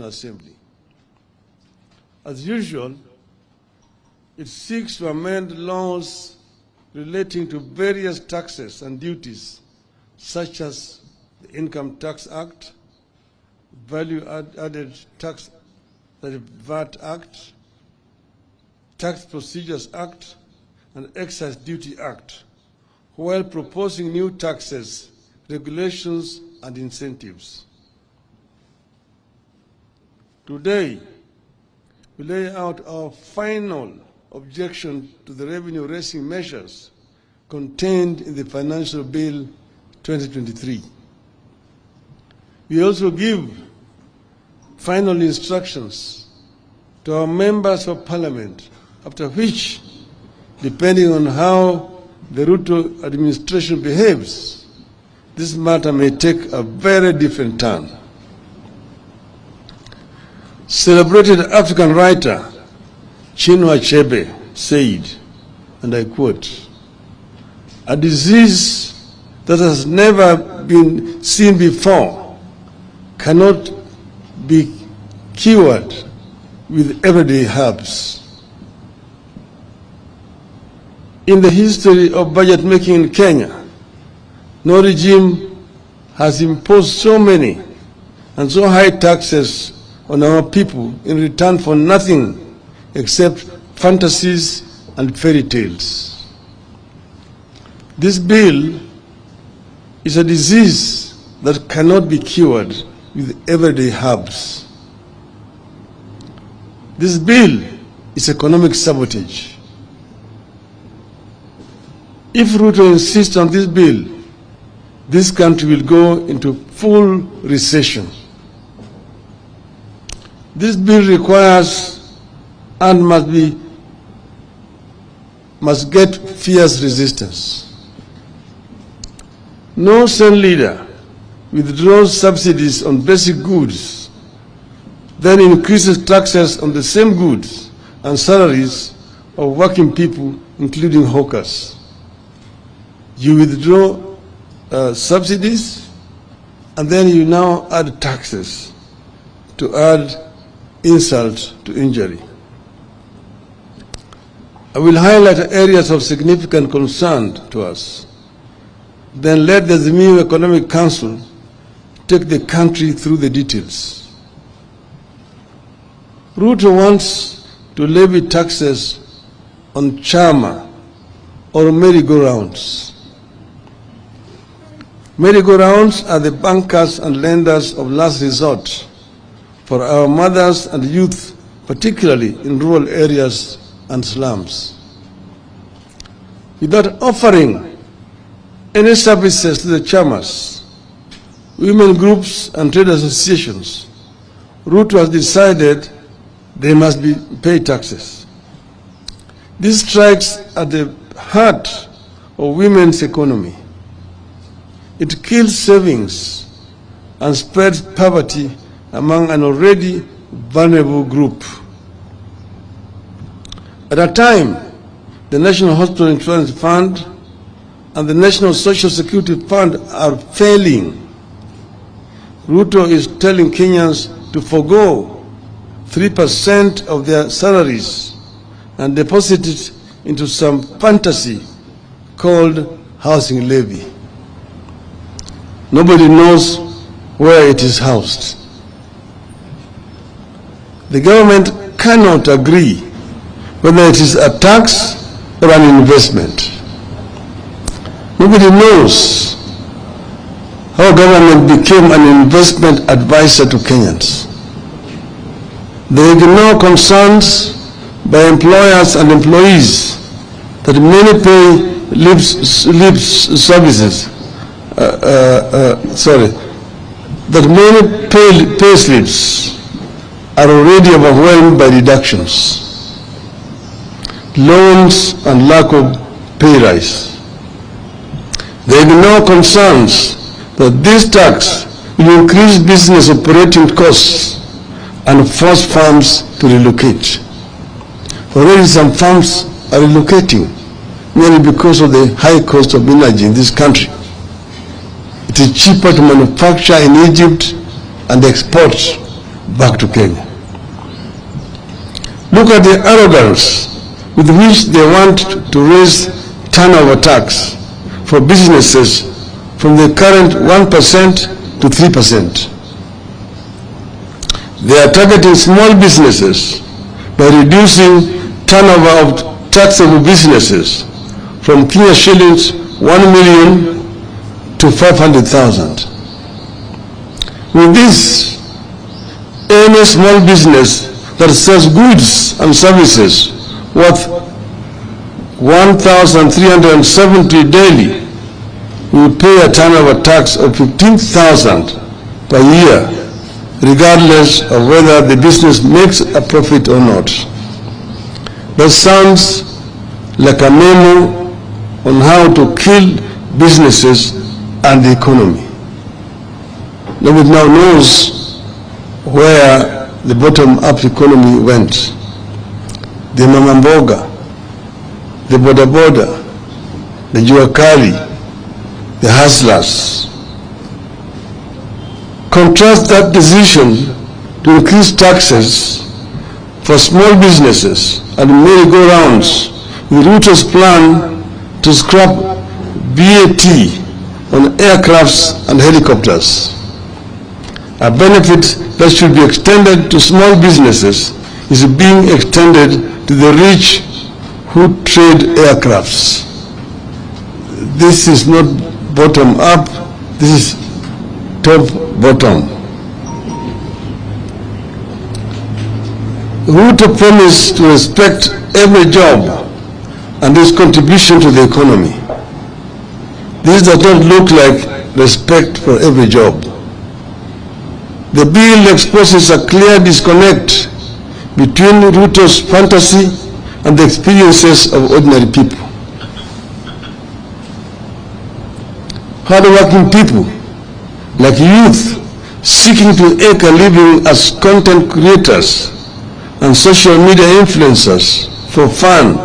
Assembly. As usual, it seeks to amend laws relating to various taxes and duties, such as the Income Tax Act, Value-Added Tax, the VAT Act, Tax Procedures Act, and Excise Duty Act, while proposing new taxes, regulations, and incentives. Today, we lay out our final objection to the revenue-raising measures contained in the Financial Bill 2023. We also give final instructions to our members of Parliament, after which, depending on how the Ruto administration behaves, this matter may take a very different turn. Celebrated African writer Chinua Achebe said, and I quote, "A disease that has never been seen before cannot be cured with everyday herbs." In the history of budget making in Kenya, no regime has imposed so many and so high taxes on our people in return for nothing except fantasies and fairy tales. This bill is a disease that cannot be cured with everyday herbs. This bill is economic sabotage. If Ruto insists on this bill, this country will go into full recession. This bill requires and must get fierce resistance. No sane leader withdraws subsidies on basic goods, then increases taxes on the same goods and salaries of working people, including hawkers. You withdraw subsidies, and then you now add taxes to add insult to injury. I will highlight areas of significant concern to us. Then let the Azimio Economic Council take the country through the details. Ruto wants to levy taxes on chama or merry-go-rounds. Merry-go-rounds are the bankers and lenders of last resort for our mothers and youth, particularly in rural areas and slums. Without offering any services to the chamas, women groups and trade associations, Ruto has decided they must pay taxes. This strikes at the heart of women's economy. It kills savings and spreads poverty among an already vulnerable group. At a time, the National Hospital Insurance Fund and the National Social Security Fund are failing. Ruto is telling Kenyans to forego 3% of their salaries and deposit it into some fantasy called housing levy. Nobody knows where it is housed. The government cannot agree whether it is a tax or an investment. Nobody knows how government became an investment advisor to Kenyans. They ignore concerns by employers and employees that many pay that many pay slips are already overwhelmed by deductions, loans, and lack of pay rise. They ignore concerns that this tax will increase business operating costs and force firms to relocate. Already some firms are relocating merely because of the high cost of energy in this country. It is cheaper to manufacture in Egypt and export back to Kenya. Look at the arrogance with which they want to raise turnover tax for businesses from the current 1% to 3%. They are targeting small businesses by reducing turnover of taxable businesses from Kenya shillings 1 million to 500,000. With this, any small business that sells goods and services worth 1,370 daily will pay a turnover tax of 15,000 per year, regardless of whether the business makes a profit or not. That sounds like a memo on how to kill businesses and the economy. Nobody now knows where the bottom-up economy went. The mama mboga, the boda boda, the juakali, the hustlers. Contrast that decision to increase taxes for small businesses and merry-go-rounds with Ruto's plan to scrap VAT on aircrafts and helicopters. A benefit that should be extended to small businesses is being extended to the rich who trade aircrafts. This is not bottom up, this is top bottom. Ruto promised to respect every job and its contribution to the economy. This does not look like respect for every job. The bill exposes a clear disconnect between Ruto's fantasy and the experiences of ordinary people. Hard-working people, like youth seeking to make a living as content creators and social media influencers for fun,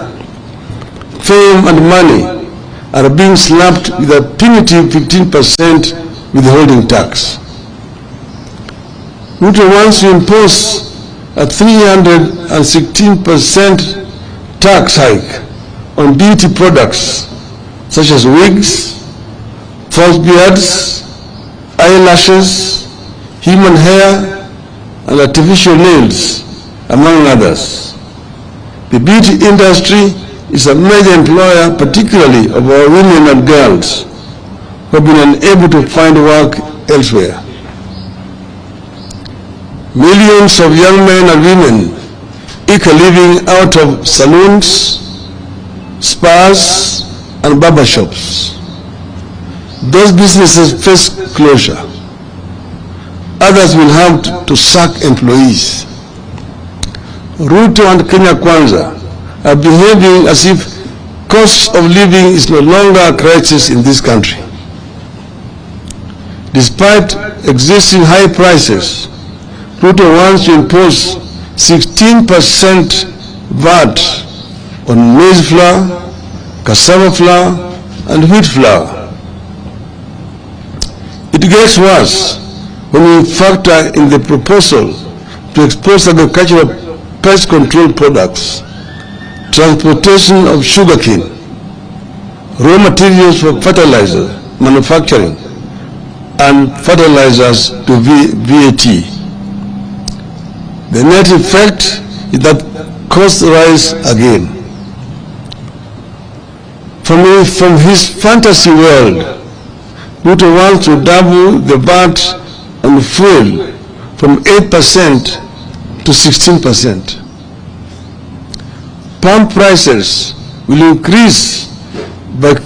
fame and money, are being slapped with a punitive 15% withholding tax. Ruto wants to impose a 316% tax hike on beauty products such as wigs, false beards, eyelashes, human hair, and artificial nails, among others. The beauty industry is a major employer, particularly of our women and girls who have been unable to find work elsewhere. Millions of young men and women eke a living out of saloons, spas, and barbershops. Those businesses face closure. Others will have to sack employees. Ruto and Kenya Kwanza are behaving as if cost of living is no longer a crisis in this country. Despite existing high prices, Ruto wants to impose 16% VAT on maize flour, cassava flour, and wheat flour. It gets worse when we factor in the proposal to expose agricultural pest control products, transportation of sugarcane, raw materials for fertilizer manufacturing, and fertilizers to VAT. The net effect is that costs rise again. From his fantasy world, Ruto wants to double the VAT on fuel from 8% to 16%. Pump prices will increase by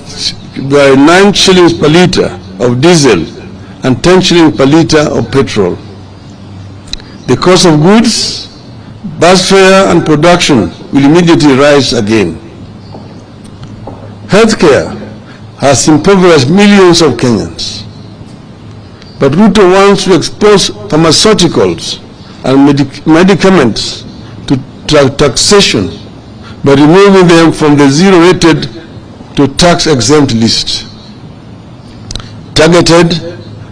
9 shillings per litre of diesel and 10 shillings per litre of petrol. The cost of goods, bus fare and production will immediately rise again. Healthcare has impoverished millions of Kenyans. But Ruto wants to expose pharmaceuticals and medicaments to taxation by removing them from the zero-rated to tax-exempt list. Targeted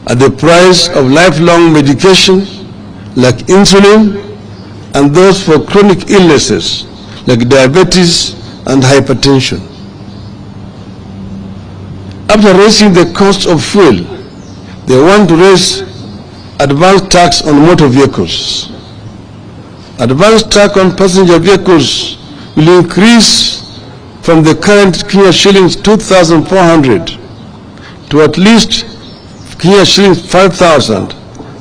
at the price of lifelong medication like insulin, and those for chronic illnesses like diabetes and hypertension. After raising the cost of fuel, they want to raise advance tax on motor vehicles. Advance tax on passenger vehicles will increase from the current Kenya shillings 2,400 to at least Kenya shillings 5,000,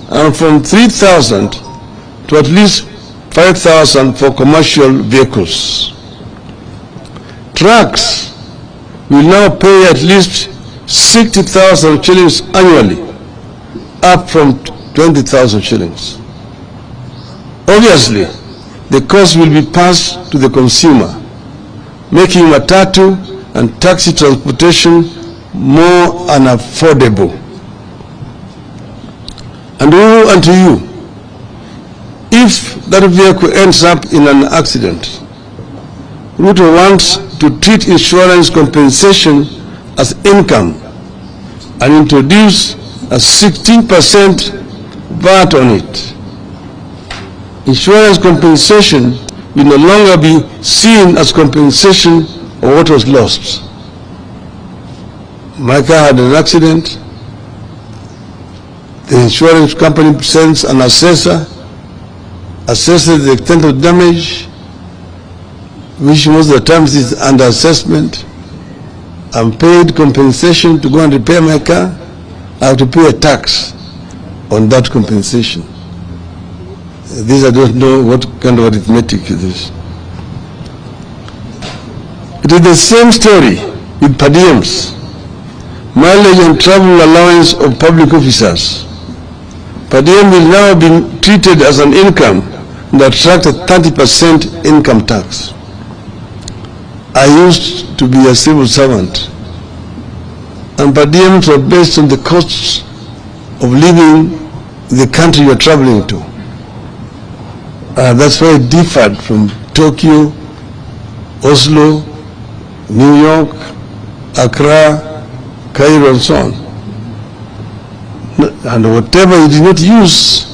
and from 3,000 to at least 5,000 for commercial vehicles. Trucks will now pay at least 60,000 shillings annually, up from 20,000 shillings. Obviously, the cost will be passed to the consumer, making matatu and taxi transportation more unaffordable. And woe unto you if that vehicle ends up in an accident. Ruto wants to treat insurance compensation as income and introduce a 16% VAT on it. Insurance compensation will no longer be seen as compensation of what was lost. My car had an accident. The insurance company sends an assessor, assesses the extent of damage, which most of the times is under assessment. I'm paid compensation to go and repair my car. I have to pay a tax on that compensation. This I don't know what kind of arithmetic it is. It is the same story with per diems, mileage and travel allowance of public officers. Per diem will now be treated as an income and attract a 30% income tax. I used to be a civil servant, and per diems were based on the costs of living in the country you are traveling to. That's why it differed from Tokyo, Oslo, New York, Accra, Cairo, and so on. And whatever you did not use,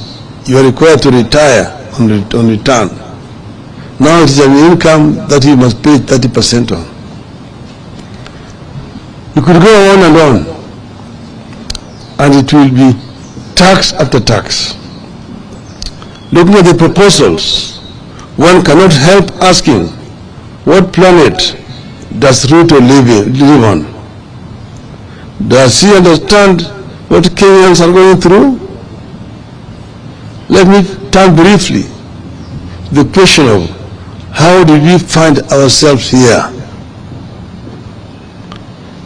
you are required to retire on return. Now it is an income that you must pay 30% on. You could go on and on, and it will be tax after tax. Looking at the proposals, one cannot help asking, what planet does Ruto live on? Does he understand what Kenyans are going through? Let me turn briefly to the question of how did we find ourselves here?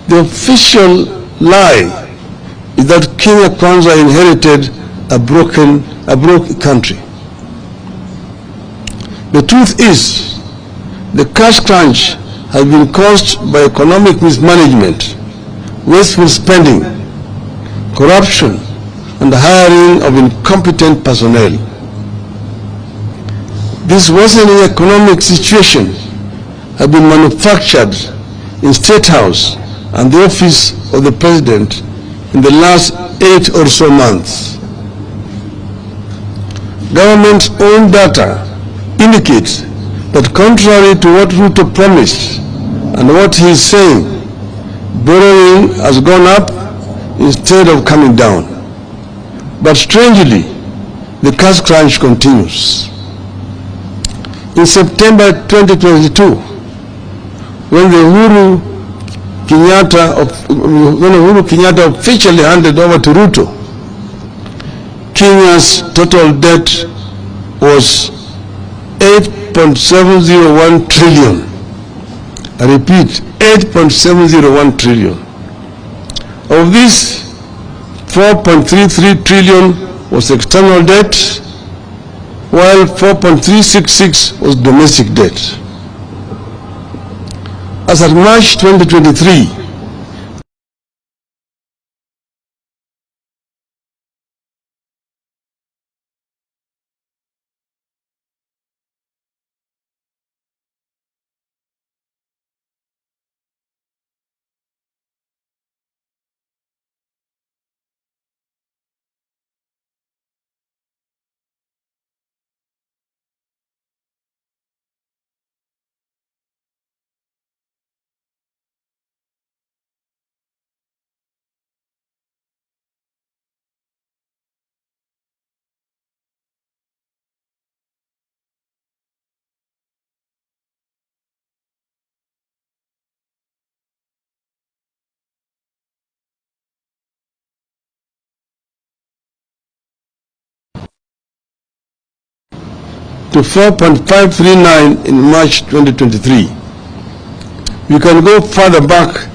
The official lie is that Kenya Kwanza inherited a broke country. The truth is, the cash crunch has been caused by economic mismanagement, wasteful spending, corruption, and the hiring of incompetent personnel. This worsening economic situation has been manufactured in State House and the office of the President in the last 8 or so months. Government's own data indicates that contrary to what Ruto promised and what he is saying, borrowing has gone up instead of coming down. But strangely, the cash crunch continues. In September 2022, when Uhuru Kenyatta officially handed over to Ruto, Kenya's total debt was 8.701 trillion. I repeat, 8.701 trillion. Of this, 4.33 trillion was external debt, while 4.366 was domestic debt. As of March 2023, to 4.539 in March 2023. We can go further back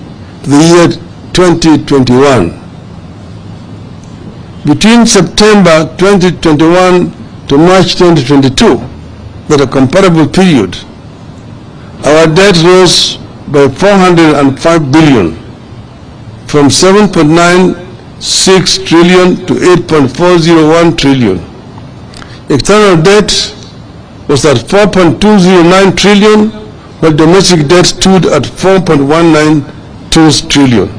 to the year 2021. Between September 2021 to March 2022, that a comparable period, our debt rose by 405 billion, from 7.96 trillion to 8.401 trillion. External debt was at 4.209 trillion, while domestic debt stood at 4.192 trillion.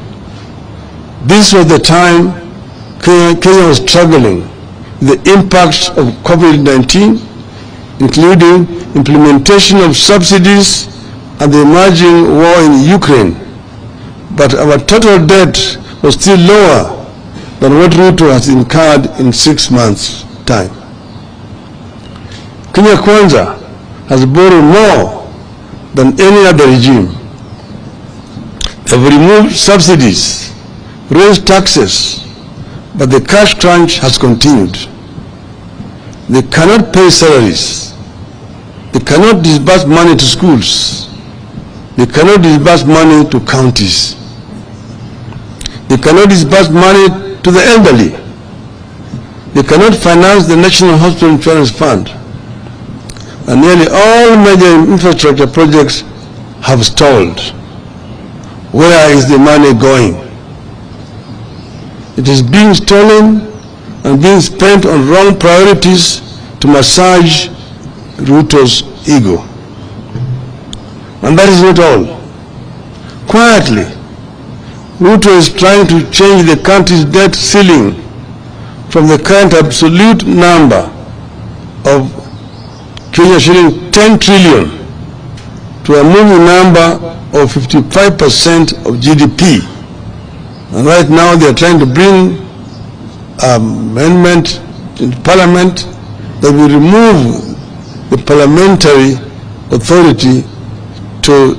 This was the time Kenya was struggling with the impacts of COVID-19, including implementation of subsidies and the emerging war in Ukraine. But our total debt was still lower than what Ruto has incurred in 6 months' time. Kenya Kwanza has borrowed more than any other regime. They have removed subsidies, raised taxes, but the cash crunch has continued. They cannot pay salaries. They cannot disburse money to schools. They cannot disburse money to counties. They cannot disburse money to the elderly. They cannot finance the National Hospital Insurance Fund. And nearly all major infrastructure projects have stalled. Where is the money going? It is being stolen and being spent on wrong priorities to massage Ruto's ego. And that is not all. Quietly, Ruto is trying to change the country's debt ceiling from the current absolute number of Kenya shilling 10 trillion to a moving number of 55% of GDP. And right now they are trying to bring amendment in Parliament that will remove the parliamentary authority to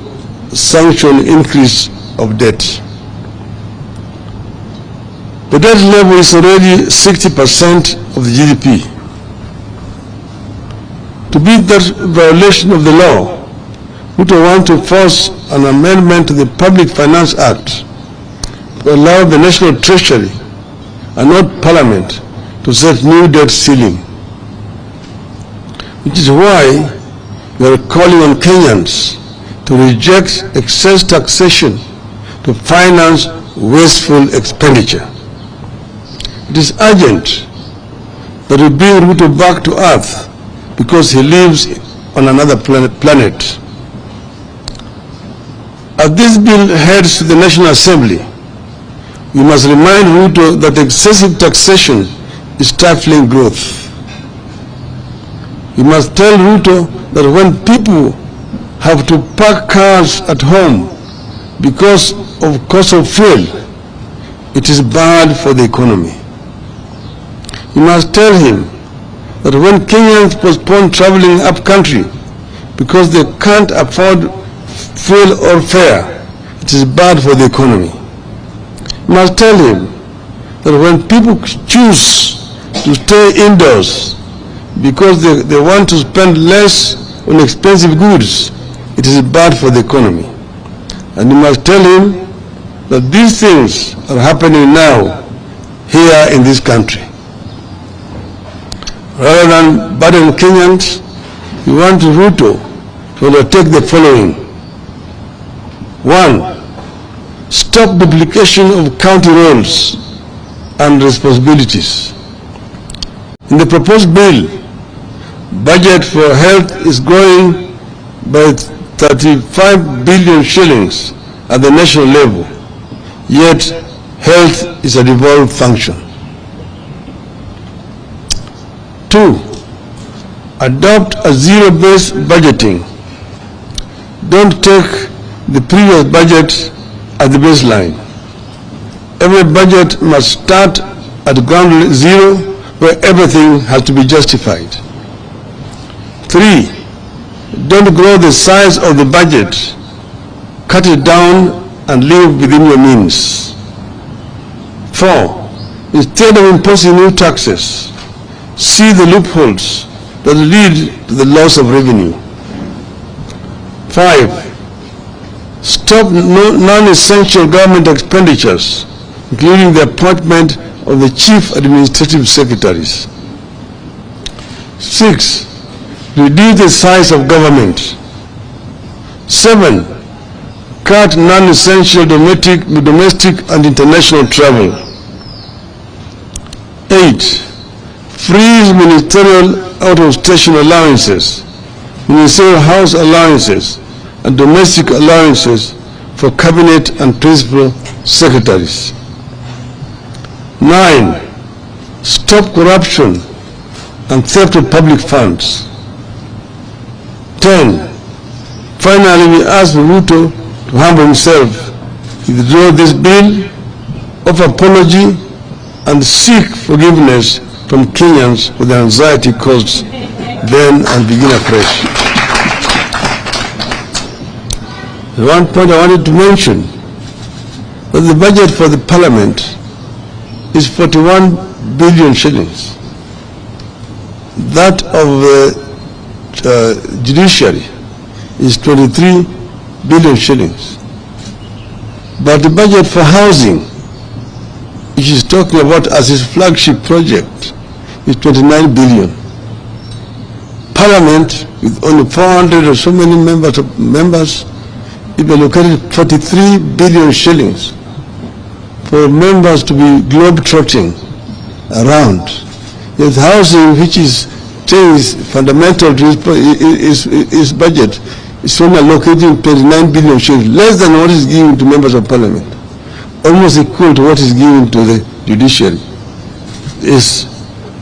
sanction increase of debt. The debt level is already 60% of the GDP. To beat that violation of the law, Ruto wants to force an amendment to the Public Finance Act to allow the National Treasury and not Parliament to set new debt ceiling. Which is why we are calling on Kenyans to reject excess taxation to finance wasteful expenditure. It is urgent that we bring Ruto back to earth because he lives on another planet. As this bill heads to the National Assembly, we must remind Ruto that excessive taxation is stifling growth. We must tell Ruto that when people have to park cars at home because of cost of fuel, it is bad for the economy. We must tell him that when Kenyans postpone traveling up country because they can't afford fuel or fare, it is bad for the economy. We must tell him that when people choose to stay indoors because they want to spend less on expensive goods, it is bad for the economy. And we must tell him that these things are happening now here in this country. Rather than burden Kenyans, we want Ruto to undertake the following. 1. Stop duplication of county roles and responsibilities. In the proposed bill, budget for health is growing by 35 billion shillings at the national level, yet health is a devolved function. 2. Adopt a zero-based budgeting. Don't take the previous budget as the baseline. Every budget must start at ground zero where everything has to be justified. 3. Don't grow the size of the budget. Cut it down and live within your means. 4. Instead of imposing new taxes, see the loopholes that lead to the loss of revenue. 5. Stop non-essential government expenditures, including the appointment of the chief administrative secretaries. 6. Reduce the size of government. 7. Cut non-essential domestic and international travel. 8. Freeze ministerial out-of-station allowances, ministerial house allowances, and domestic allowances for cabinet and principal secretaries. 9. Stop corruption and theft of public funds. 10. Finally, we ask Ruto to humble himself, withdraw this bill, offer apology, and seek forgiveness from Kenyans for the anxiety caused then and begin afresh. The one point I wanted to mention that the budget for the parliament is 41 billion shillings. That of the judiciary is 23 billion shillings. But the budget for housing, which is talking about as his flagship project, is 29 billion. Parliament, with only 400 or so many members, it allocated 43 billion shillings for members to be globe-trotting around. Yet housing, which is fundamental to his budget, is only allocating 29 billion shillings, less than what is given to members of parliament, almost equal to what is given to the judiciary. Is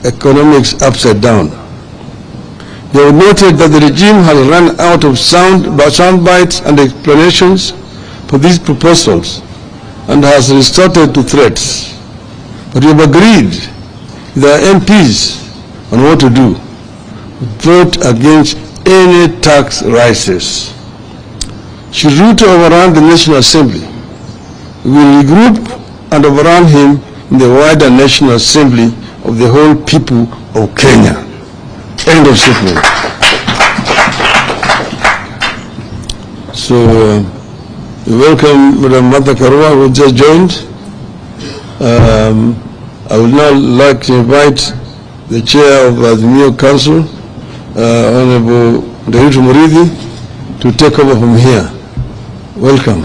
economics upside down. They have noted that the regime has run out of sound bites and explanations for these proposals and has resorted to threats. But we have agreed with our MPs on what to do. Vote against any tax rises. Should Ruto overrun the National Assembly, we will regroup and overrun him in the wider National Assembly of the whole people of Kenya. End of statement. So, we welcome Madam Martha Karua, who just joined. I would now like to invite the chair of the New Council, Honorable Ruto to take over from here. Welcome.